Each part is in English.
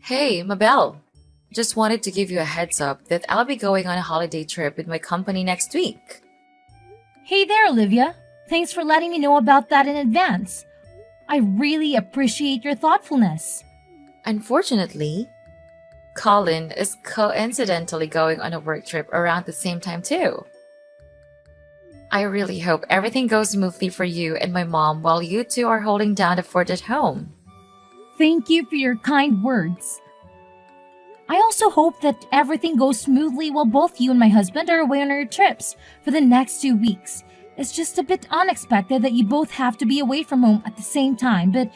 Hey, Mabel. Just wanted to give you a heads up that I'll be going on a holiday trip with my company next week. Hey there, Olivia. Thanks for letting me know about that in advance. I really appreciate your thoughtfulness. Unfortunately, Colin is coincidentally going on a work trip around the same time too. I really hope everything goes smoothly for you and my mom while you two are holding down the fort at home. Thank you for your kind words. I also hope that everything goes smoothly while both you and my husband are away on our trips for the next 2 weeks. It's just a bit unexpected that you both have to be away from home at the same time, but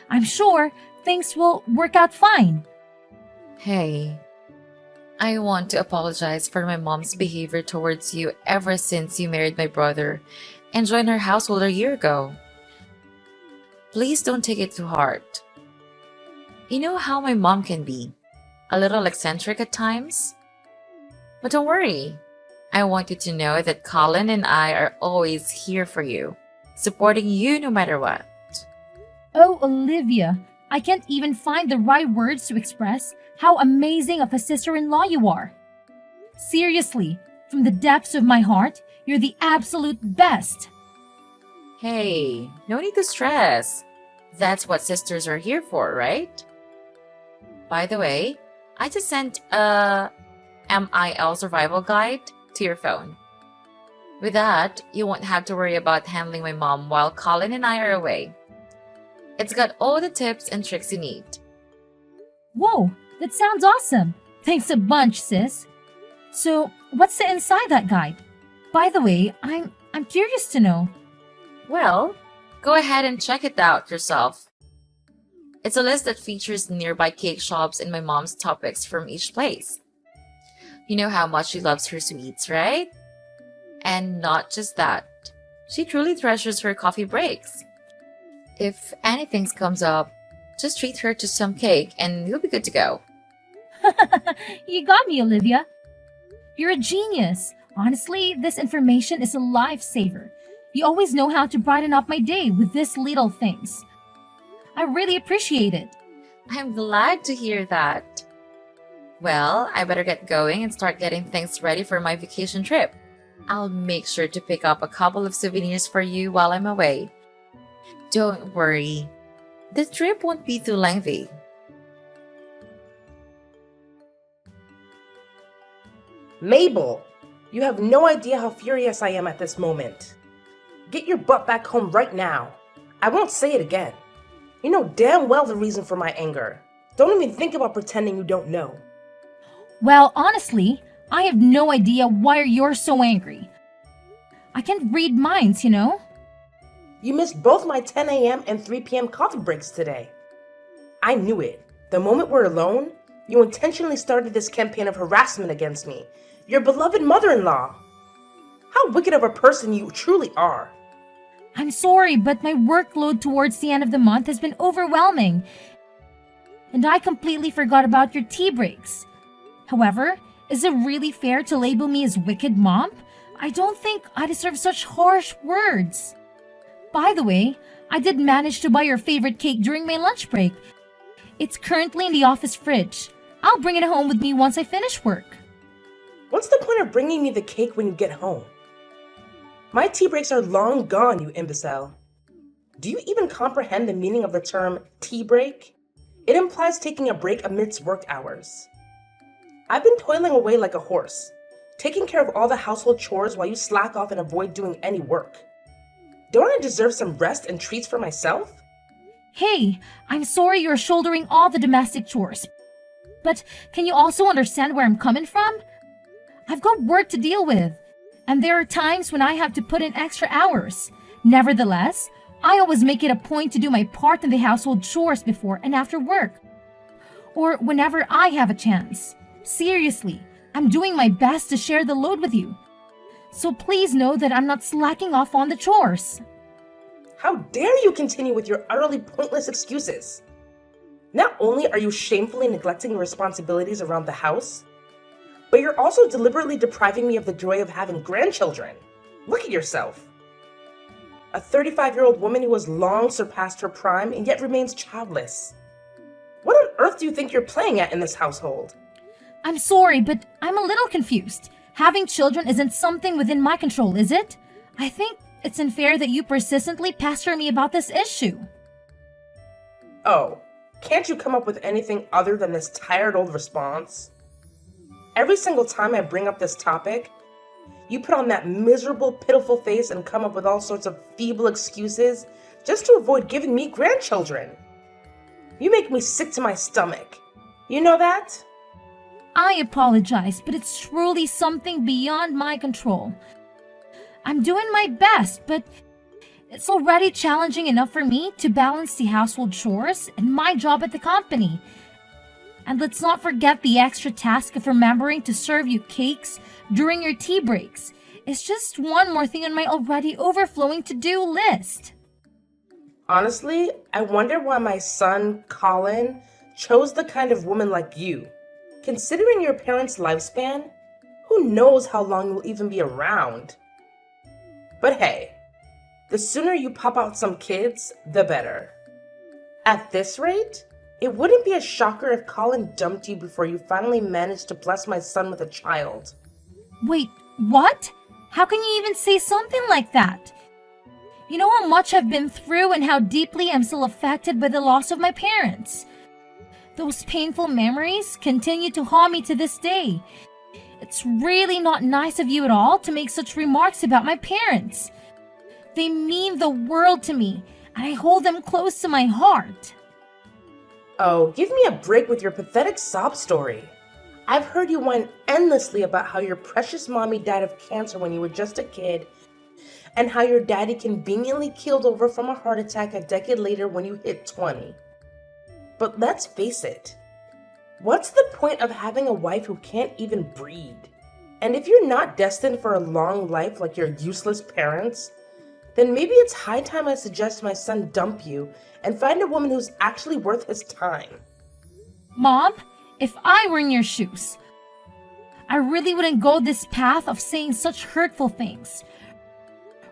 I'm sure things will work out fine. Hey, I want to apologize for my mom's behavior towards you ever since you married my brother and joined our household a year ago. Please don't take it too hard. You know how my mom can be, a little eccentric at times? But don't worry. I want you to know that Colin and I are always here for you, supporting you no matter what. Oh, Olivia, I can't even find the right words to express how amazing of a sister in law you are. Seriously, from the depths of my heart, you're the absolute best. Hey, no need to stress. That's what sisters are here for, right? By the way, I just sent a MIL survival guide to your phone. With that, you won't have to worry about handling my mom while Colin and I are away. It's got all the tips and tricks you need. Whoa, that sounds awesome. Thanks a bunch, sis. So, what's the inside that guide? By the way, I'm curious to know. Well, go ahead and check it out yourself. It's a list that features nearby cake shops and my mom's topics from each place. You know how much she loves her sweets, right? And not just that. She truly treasures her coffee breaks. If anything comes up, just treat her to some cake and you'll be good to go. You got me, Olivia. You're a genius. Honestly, this information is a lifesaver. You always know how to brighten up my day with these little things. I really appreciate it. I'm glad to hear that. Well, I better get going and start getting things ready for my vacation trip. I'll make sure to pick up a couple of souvenirs for you while I'm away. Don't worry, the trip won't be too lengthy. Mabel, you have no idea how furious I am at this moment. Get your butt back home right now. I won't say it again. You know damn well the reason for my anger. Don't even think about pretending you don't know. Well, honestly, I have no idea why you're so angry. I can't read minds, you know? You missed both my 10 a.m. and 3 p.m. coffee breaks today. I knew it. The moment we're alone, you intentionally started this campaign of harassment against me, your beloved mother-in-law. How wicked of a person you truly are. I'm sorry, but my workload towards the end of the month has been overwhelming. And I completely forgot about your tea breaks. However, is it really fair to label me as wicked, Mom? I don't think I deserve such harsh words. By the way, I did manage to buy your favorite cake during my lunch break. It's currently in the office fridge. I'll bring it home with me once I finish work. What's the point of bringing me the cake when you get home? My tea breaks are long gone, you imbecile. Do you even comprehend the meaning of the term tea break? It implies taking a break amidst work hours. I've been toiling away like a horse, taking care of all the household chores while you slack off and avoid doing any work. Don't I deserve some rest and treats for myself? Hey, I'm sorry you're shouldering all the domestic chores. But can you also understand where I'm coming from? I've got work to deal with, and there are times when I have to put in extra hours. Nevertheless, I always make it a point to do my part in the household chores before and after work, or whenever I have a chance. Seriously, I'm doing my best to share the load with you. So please know that I'm not slacking off on the chores. How dare you continue with your utterly pointless excuses? Not only are you shamefully neglecting your responsibilities around the house, but you're also deliberately depriving me of the joy of having grandchildren. Look at yourself. A 35-year-old woman who has long surpassed her prime and yet remains childless. What on earth else do you think you're playing at in this household? I'm sorry, but I'm a little confused. Having children isn't something within my control, is it? I think it's unfair that you persistently pester me about this issue. Oh, can't you come up with anything other than this tired old response? Every single time I bring up this topic, you put on that miserable, pitiful face and come up with all sorts of feeble excuses just to avoid giving me grandchildren. You make me sick to my stomach. You know that? I apologize, but it's truly something beyond my control. I'm doing my best, but it's already challenging enough for me to balance the household chores and my job at the company. And let's not forget the extra task of remembering to serve you cakes during your tea breaks. It's just one more thing on my already overflowing to-do list. Honestly, I wonder why my son, Colin, chose the kind of woman like you. Considering your parents' lifespan, who knows how long you'll even be around? But hey, the sooner you pop out some kids, the better. At this rate, it wouldn't be a shocker if Colin dumped you before you finally managed to bless my son with a child. Wait, what? How can you even say something like that? You know how much I've been through and how deeply I'm still affected by the loss of my parents. Those painful memories continue to haunt me to this day. It's really not nice of you at all to make such remarks about my parents. They mean the world to me, and I hold them close to my heart. Oh, give me a break with your pathetic sob story. I've heard you whine endlessly about how your precious mommy died of cancer when you were just a kid, and how your daddy conveniently keeled over from a heart attack a decade later when you hit 20. But let's face it, what's the point of having a wife who can't even breed? And if you're not destined for a long life like your useless parents, then maybe it's high time I suggest my son dump you and find a woman who's actually worth his time. Mom, if I were in your shoes, I really wouldn't go this path of saying such hurtful things.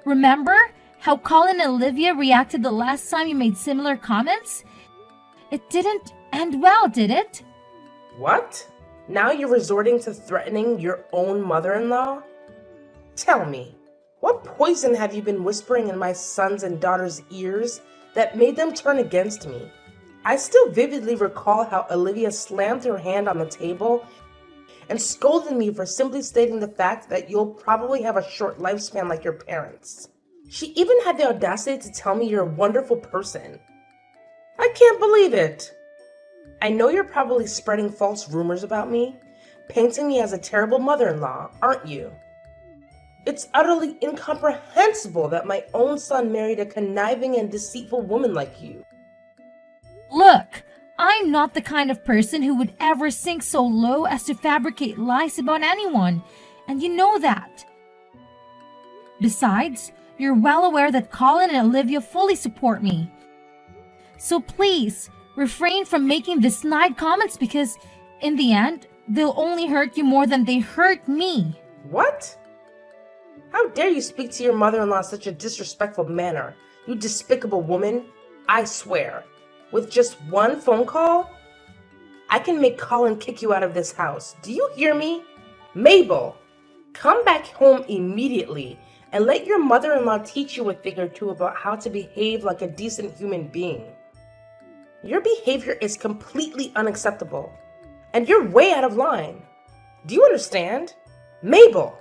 Remember how Colin and Olivia reacted the last time you made similar comments? It didn't end well, did it? What? Now you're resorting to threatening your own mother-in-law? Tell me, what poison have you been whispering in my sons and daughters' ears that made them turn against me? I still vividly recall how Olivia slammed her hand on the table and scolded me for simply stating the fact that you'll probably have a short lifespan like your parents. She even had the audacity to tell me you're a wonderful person. I can't believe it. I know you're probably spreading false rumors about me, painting me as a terrible mother-in-law, aren't you? It's utterly incomprehensible that my own son married a conniving and deceitful woman like you. Look, I'm not the kind of person who would ever sink so low as to fabricate lies about anyone, and you know that. Besides, you're well aware that Colin and Olivia fully support me. So please, refrain from making these snide comments because, in the end, they'll only hurt you more than they hurt me. What? How dare you speak to your mother-in-law in such a disrespectful manner, you despicable woman? I swear, with just one phone call, I can make Colin kick you out of this house. Do you hear me? Mabel, come back home immediately and let your mother-in-law teach you a thing or two about how to behave like a decent human being. Your behavior is completely unacceptable, and you're way out of line. Do you understand? Mabel!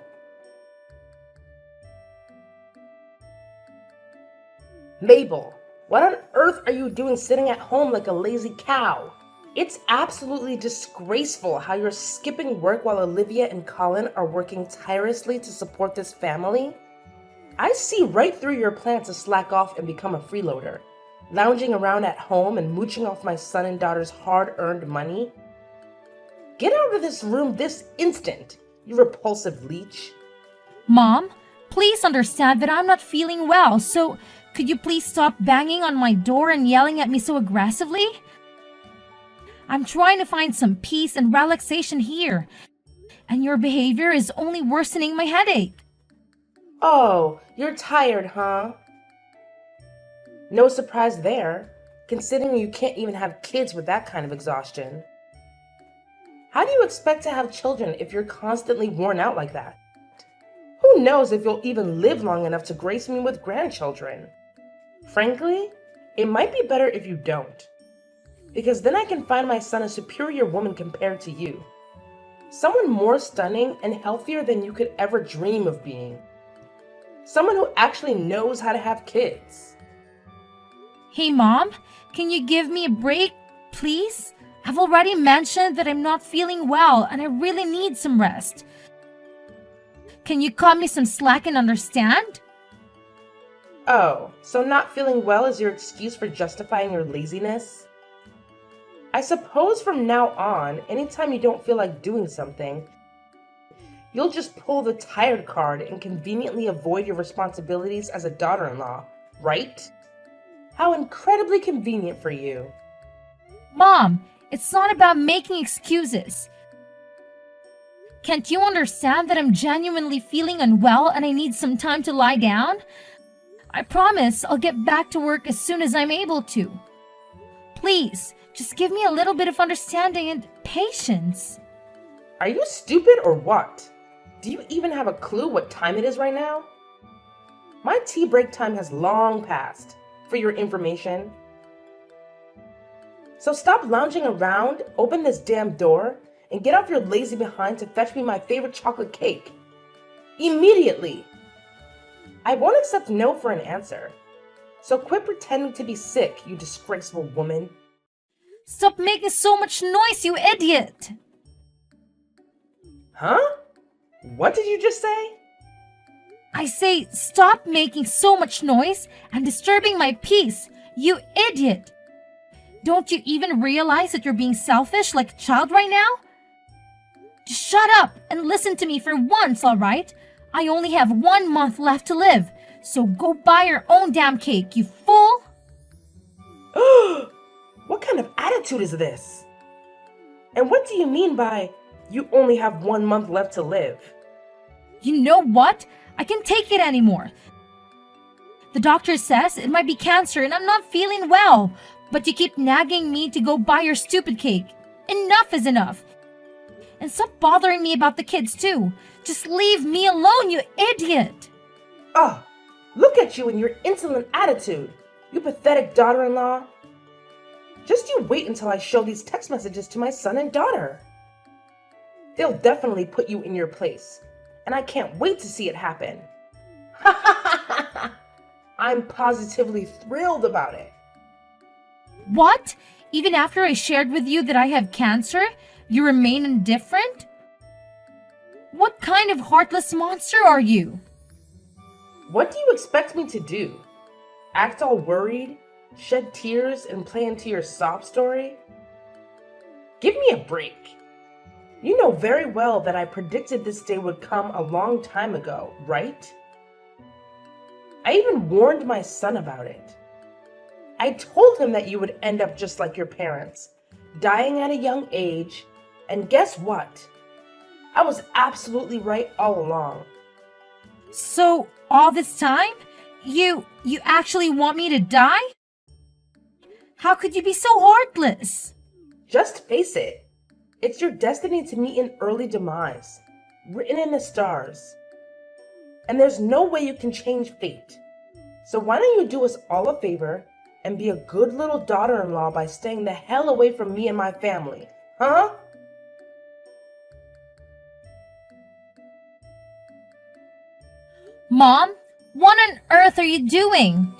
Mabel, what on earth are you doing sitting at home like a lazy cow? It's absolutely disgraceful how you're skipping work while Olivia and Colin are working tirelessly to support this family. I see right through your plan to slack off and become a freeloader, lounging around at home and mooching off my son and daughter's hard-earned money. Get out of this room this instant, you repulsive leech. Mom, please understand that I'm not feeling well, so could you please stop banging on my door and yelling at me so aggressively? I'm trying to find some peace and relaxation here, and your behavior is only worsening my headache. Oh, you're tired, huh? No surprise there. considering you can't even have kids with that kind of exhaustion. How do you expect to have children if you're constantly worn out like that? Who knows if you'll even live long enough to grace me with grandchildren? Frankly, it might be better if you don't, because then I can find my son a superior woman compared to you. Someone more stunning and healthier than you could ever dream of being. Someone who actually knows how to have kids. Hey, Mom, can you give me a break, please? I've already mentioned that I'm not feeling well and I really need some rest. Can you cut me some slack and understand? Oh, so not feeling well is your excuse for justifying your laziness? I suppose from now on, anytime you don't feel like doing something, you'll just pull the tired card and conveniently avoid your responsibilities as a daughter-in-law, right? How incredibly convenient for you. Mom, it's not about making excuses. Can't you understand that I'm genuinely feeling unwell and I need some time to lie down? I promise I'll get back to work as soon as I'm able to. Please, just give me a little bit of understanding and patience. Are you stupid or what? Do you even have a clue what time it is right now? My tea break time has long passed, for your information. So stop lounging around, open this damn door, and get off your lazy behind to fetch me my favorite chocolate cake. Immediately! I won't accept no for an answer. So quit pretending to be sick, you disgraceful woman. Stop making so much noise, you idiot! Huh? What did you just say? I say, stop making so much noise and disturbing my peace, you idiot! Don't you even realize that you're being selfish like a child right now? Just shut up and listen to me for once, alright? I only have 1 month left to live, so go buy your own damn cake, you fool! What kind of attitude is this? And what do you mean by, you only have 1 month left to live? You know what? I can't take it anymore. The doctor says it might be cancer and I'm not feeling well, but you keep nagging me to go buy your stupid cake. Enough is enough. And stop bothering me about the kids too. Just leave me alone, you idiot! Oh, look at you and your insolent attitude, you pathetic daughter-in-law. Just you wait until I show these text messages to my son and daughter. They'll definitely put you in your place, and I can't wait to see it happen. I'm positively thrilled about it. What? Even after I shared with you that I have cancer, you remain indifferent? What kind of heartless monster are you? What do you expect me to do? Act all worried, shed tears, and play into your sob story? Give me a break. You know very well that I predicted this day would come a long time ago, right? I even warned my son about it. I told him that you would end up just like your parents, dying at a young age, and guess what? I was absolutely right all along. So, all this time, you actually want me to die? How could you be so heartless? Just face it. It's your destiny to meet an early demise, written in the stars. And there's no way you can change fate. So why don't you do us all a favor and be a good little daughter-in-law by staying the hell away from me and my family, huh? Mom, what on earth are you doing?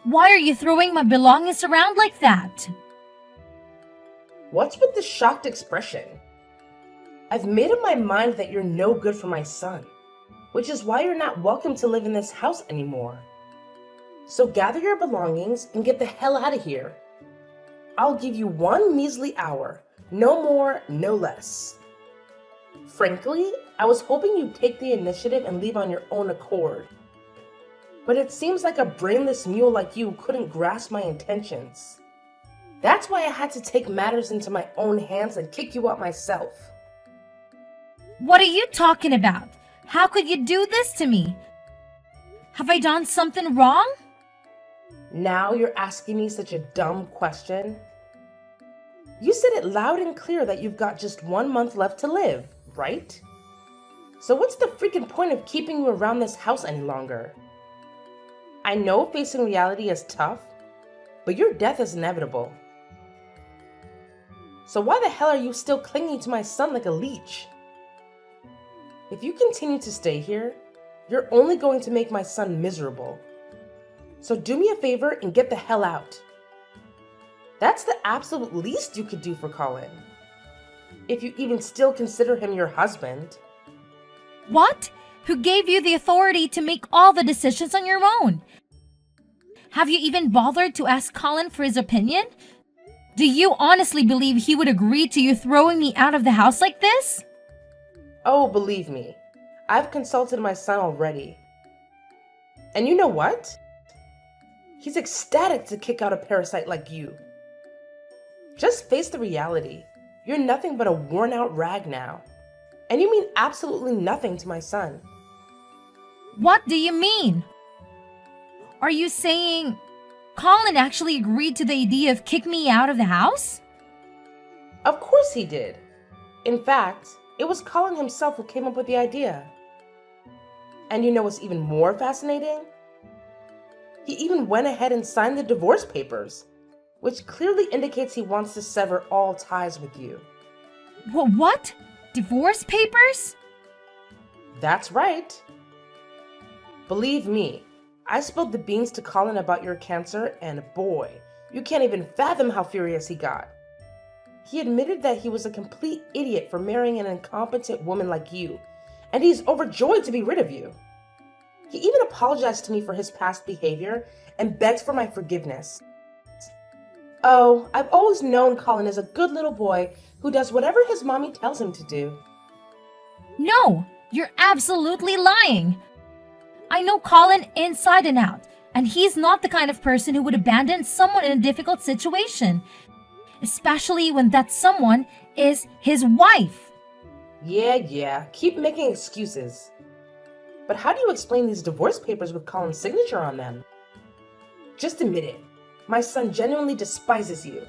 Why are you throwing my belongings around like that? What's with the shocked expression? I've made up my mind that you're no good for my son, which is why you're not welcome to live in this house anymore. So gather your belongings and get the hell out of here. I'll give you 1 measly hour, no more, no less. Frankly, I was hoping you'd take the initiative and leave on your own accord. But it seems like a brainless mule like you couldn't grasp my intentions. That's why I had to take matters into my own hands and kick you out myself. What are you talking about? How could you do this to me? Have I done something wrong? Now you're asking me such a dumb question? You said it loud and clear that you've got just 1 month left to live, right? So what's the freaking point of keeping you around this house any longer? I know facing reality is tough, but your death is inevitable. So why the hell are you still clinging to my son like a leech? If you continue to stay here, you're only going to make my son miserable. So do me a favor and get the hell out. That's the absolute least you could do for Colin. If you even still consider him your husband. What? Who gave you the authority to make all the decisions on your own? Have you even bothered to ask Colin for his opinion? Do you honestly believe he would agree to you throwing me out of the house like this? Oh, believe me, I've consulted my son already. And you know what? He's ecstatic to kick out a parasite like you. Just face the reality. You're nothing but a worn-out rag now. And you mean absolutely nothing to my son. What do you mean? Are you saying Colin actually agreed to the idea of kicking me out of the house? Of course he did. In fact, it was Colin himself who came up with the idea. And you know what's even more fascinating? He even went ahead and signed the divorce papers, which clearly indicates he wants to sever all ties with you. What? Divorce papers? That's right. Believe me, I spilled the beans to Colin about your cancer, and boy, you can't even fathom how furious he got. He admitted that he was a complete idiot for marrying an incompetent woman like you, and he's overjoyed to be rid of you. He even apologized to me for his past behavior and begs for my forgiveness. Oh, I've always known Colin is a good little boy who does whatever his mommy tells him to do. No, you're absolutely lying. I know Colin inside and out, and he's not the kind of person who would abandon someone in a difficult situation, especially when that someone is his wife. Yeah, keep making excuses. But how do you explain these divorce papers with Colin's signature on them? Just admit it. My son genuinely despises you.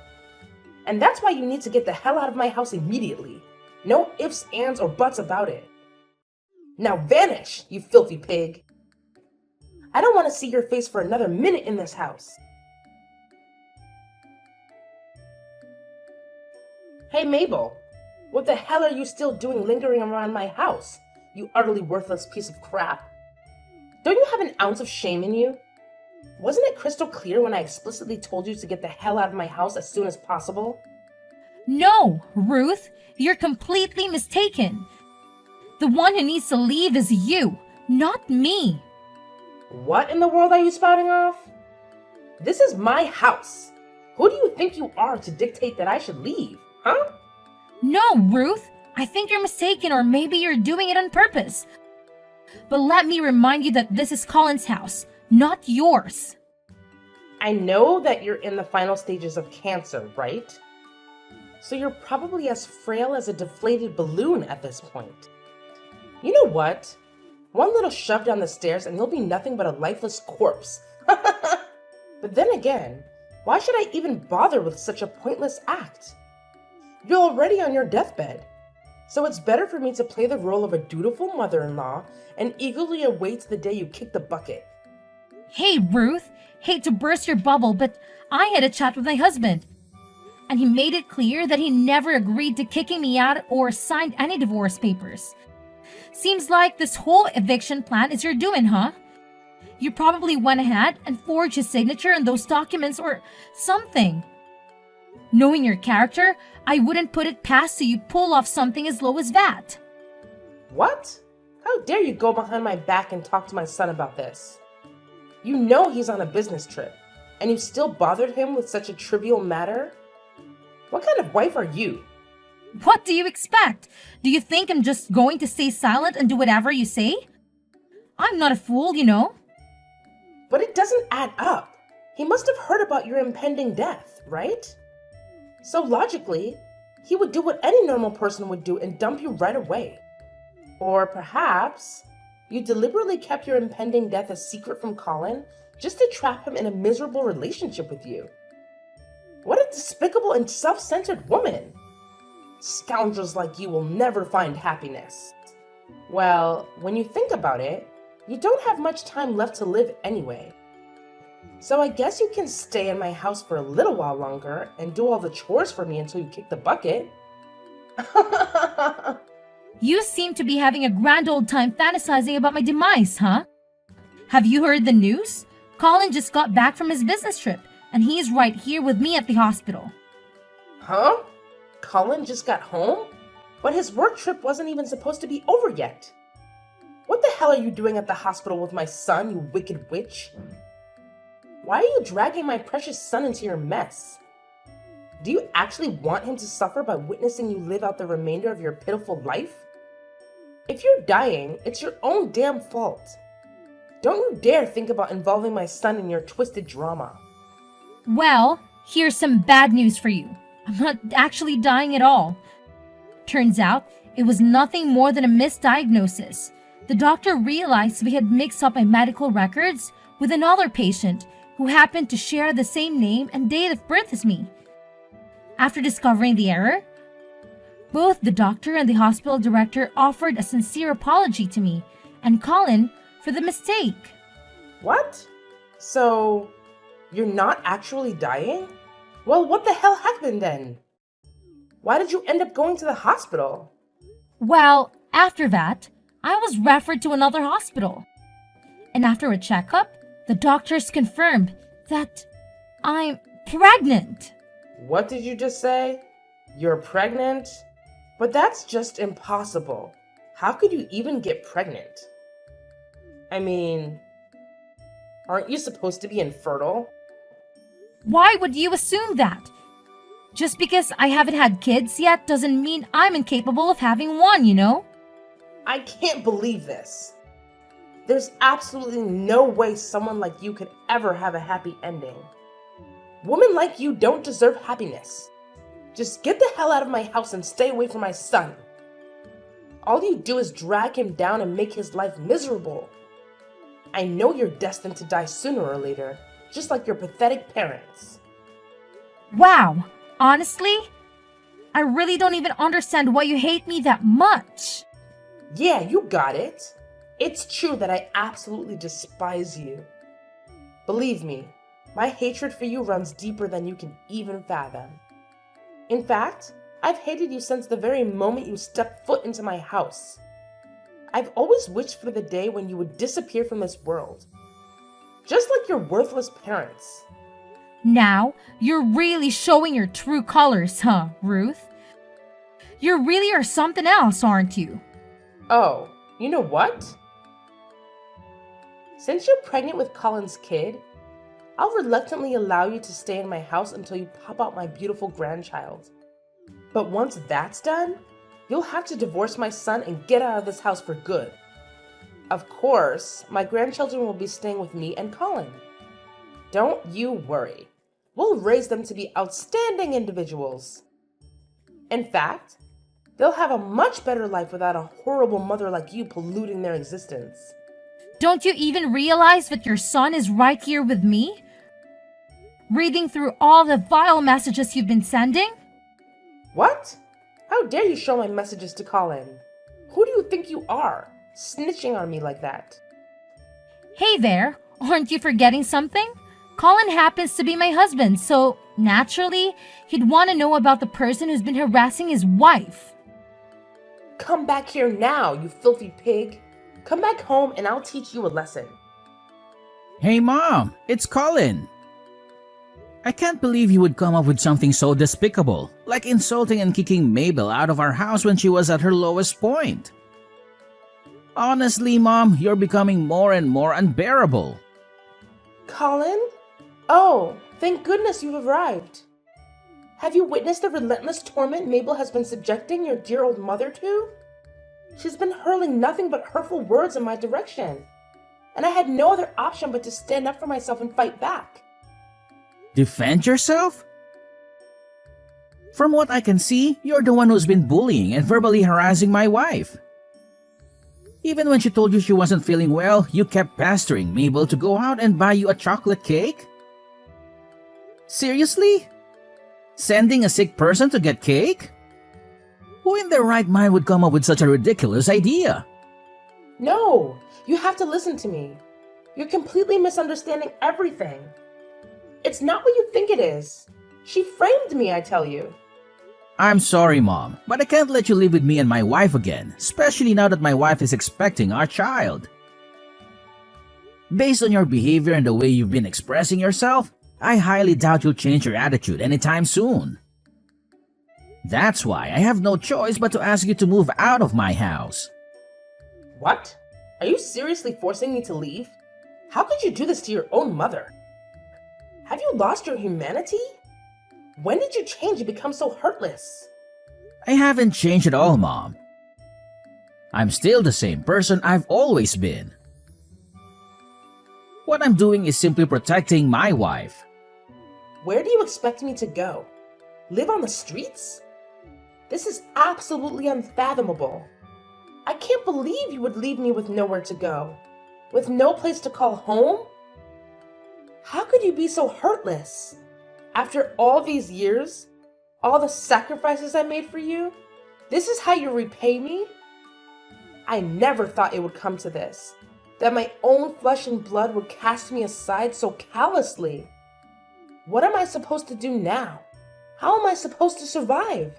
And that's why you need to get the hell out of my house immediately. No ifs, ands, or buts about it. Now vanish, you filthy pig. I don't want to see your face for another minute in this house. Hey Mabel, what the hell are you still doing lingering around my house, you utterly worthless piece of crap? Don't you have an ounce of shame in you? Wasn't it crystal clear when I explicitly told you to get the hell out of my house as soon as possible? No, Ruth, you're completely mistaken. The one who needs to leave is you, not me. What in the world are you spouting off? This is my house. Who do you think you are to dictate that I should leave, huh? No, Ruth, I think you're mistaken, or maybe you're doing it on purpose. But let me remind you that this is Colin's house, not yours. I know that you're in the final stages of cancer, right? So you're probably as frail as a deflated balloon at this point. You know what? One little shove down the stairs and you'll be nothing but a lifeless corpse. But then again, why should I even bother with such a pointless act? You're already on your deathbed, so it's better for me to play the role of a dutiful mother-in-law and eagerly await the day you kick the bucket. Hey, Ruth, hate to burst your bubble, but I had a chat with my husband, and he made it clear that he never agreed to kicking me out or signed any divorce papers. Seems like this whole eviction plan is your doing, huh? You probably went ahead and forged his signature on those documents or something. Knowing your character, I wouldn't put it past you pull off something as low as that. What? How dare you go behind my back and talk to my son about this? You know he's on a business trip, and you still bothered him with such a trivial matter? What kind of wife are you? What do you expect? Do you think I'm just going to stay silent and do whatever you say? I'm not a fool, you know. But it doesn't add up. He must have heard about your impending death, right? So logically, he would do what any normal person would do and dump you right away. Or perhaps You deliberately kept your impending death a secret from Colin just to trap him in a miserable relationship with you. What a despicable and self-centered woman! Scoundrels like you will never find happiness. Well, when you think about it, you don't have much time left to live anyway. So I guess you can stay in my house for a little while longer and do all the chores for me until you kick the bucket. You seem to be having a grand old time fantasizing about my demise, huh? Have you heard the news? Colin just got back from his business trip, and he's right here with me at the hospital. Huh? Colin just got home? But his work trip wasn't even supposed to be over yet. What the hell are you doing at the hospital with my son, you wicked witch? Why are you dragging my precious son into your mess? Do you actually want him to suffer by witnessing you live out the remainder of your pitiful life? If you're dying, it's your own damn fault. Don't you dare think about involving my son in your twisted drama. Well, here's some bad news for you. I'm not actually dying at all. Turns out, it was nothing more than a misdiagnosis. The doctor realized we had mixed up my medical records with another patient who happened to share the same name and date of birth as me. After discovering the error, both the doctor and the hospital director offered a sincere apology to me and Colin for the mistake. What? So, you're not actually dying? Well, what the hell happened then? Why did you end up going to the hospital? Well, after that, I was referred to another hospital. And after a checkup, the doctors confirmed that I'm pregnant. What did you just say? You're pregnant? But that's just impossible. How could you even get pregnant? I mean, aren't you supposed to be infertile? Why would you assume that? Just because I haven't had kids yet doesn't mean I'm incapable of having one, you know? I can't believe this. There's absolutely no way someone like you could ever have a happy ending. Women like you don't deserve happiness. Just get the hell out of my house and stay away from my son. All you do is drag him down and make his life miserable. I know you're destined to die sooner or later, just like your pathetic parents. Wow, honestly, I really don't even understand why you hate me that much. Yeah, you got it. It's true that I absolutely despise you. Believe me, my hatred for you runs deeper than you can even fathom. In fact, I've hated you since the very moment you stepped foot into my house. I've always wished for the day when you would disappear from this world. Just like your worthless parents. Now, you're really showing your true colors, huh, Ruth? You really are something else, aren't you? Oh, you know what? Since you're pregnant with Colin's kid, I'll reluctantly allow you to stay in my house until you pop out my beautiful grandchild. But once that's done, you'll have to divorce my son and get out of this house for good. Of course, my grandchildren will be staying with me and Colin. Don't you worry. We'll raise them to be outstanding individuals. In fact, they'll have a much better life without a horrible mother like you polluting their existence. Don't you even realize that your son is right here with me? Reading through all the vile messages you've been sending? What? How dare you show my messages to Colin? Who do you think you are, snitching on me like that? Hey there, aren't you forgetting something? Colin happens to be my husband, so naturally, he'd want to know about the person who's been harassing his wife. Come back here now, you filthy pig. Come back home and I'll teach you a lesson. Hey Mom, it's Colin. I can't believe you would come up with something so despicable, like insulting and kicking Mabel out of our house when she was at her lowest point. Honestly, Mom, you're becoming more and more unbearable. Colin? Oh, thank goodness you've arrived. Have you witnessed the relentless torment Mabel has been subjecting your dear old mother to? She's been hurling nothing but hurtful words in my direction, and I had no other option but to stand up for myself and fight back. Defend yourself? From what I can see, you're the one who's been bullying and verbally harassing my wife. Even when she told you she wasn't feeling well, you kept pestering Mabel to go out and buy you a chocolate cake? Seriously? Sending a sick person to get cake? Who in their right mind would come up with such a ridiculous idea? No, you have to listen to me. You're completely misunderstanding everything. It's not what you think it is. She framed me, I tell you. I'm sorry, Mom, but I can't let you live with me and my wife again, especially now that my wife is expecting our child. Based on your behavior and the way you've been expressing yourself, I highly doubt you'll change your attitude anytime soon. That's why I have no choice but to ask you to move out of my house. What? Are you seriously forcing me to leave? How could you do this to your own mother? Have you lost your humanity? When did you change and become so heartless? I haven't changed at all, Mom. I'm still the same person I've always been. What I'm doing is simply protecting my wife. Where do you expect me to go? Live on the streets? This is absolutely unfathomable. I can't believe you would leave me with nowhere to go, with no place to call home. How could you be so heartless? After all these years, all the sacrifices I made for you, this is how you repay me? I never thought it would come to this, that my own flesh and blood would cast me aside so callously. What am I supposed to do now? How am I supposed to survive?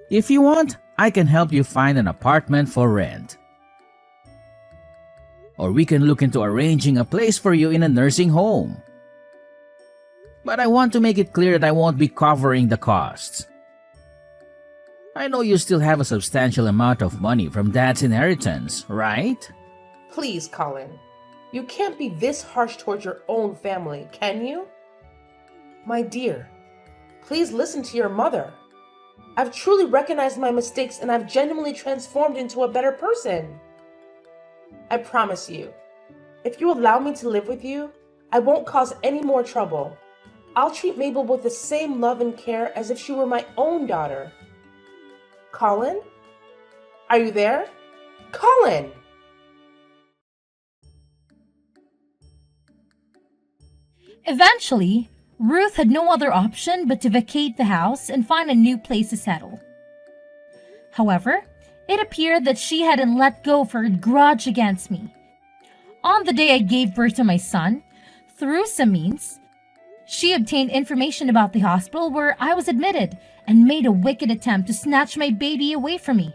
If you want, I can help you find an apartment for rent. Or we can look into arranging a place for you in a nursing home. But I want to make it clear that I won't be covering the costs. I know you still have a substantial amount of money from Dad's inheritance, right? Please, Colin. You can't be this harsh towards your own family, can you? My dear, please listen to your mother. I've truly recognized my mistakes and I've genuinely transformed into a better person. I promise you, if you allow me to live with you, I won't cause any more trouble. I'll treat Mabel with the same love and care as if she were my own daughter. Colin? Are you there? Colin! Eventually, Ruth had no other option but to vacate the house and find a new place to settle. However, it appeared that she hadn't let go of her grudge against me. On the day I gave birth to my son, through some means, she obtained information about the hospital where I was admitted and made a wicked attempt to snatch my baby away from me.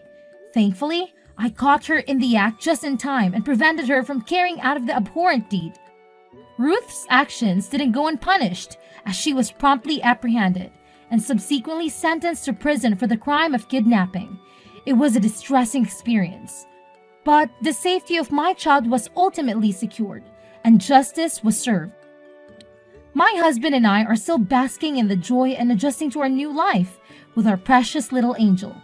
Thankfully, I caught her in the act just in time and prevented her from carrying out of the abhorrent deed. Ruth's actions didn't go unpunished, as she was promptly apprehended and subsequently sentenced to prison for the crime of kidnapping. It was a distressing experience. But the safety of my child was ultimately secured, and justice was served. My husband and I are still basking in the joy and adjusting to our new life with our precious little angel.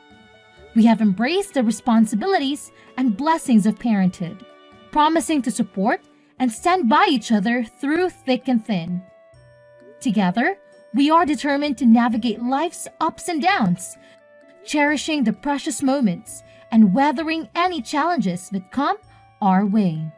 We have embraced the responsibilities and blessings of parenthood, promising to support and stand by each other through thick and thin. Together, we are determined to navigate life's ups and downs, cherishing the precious moments and weathering any challenges that come our way.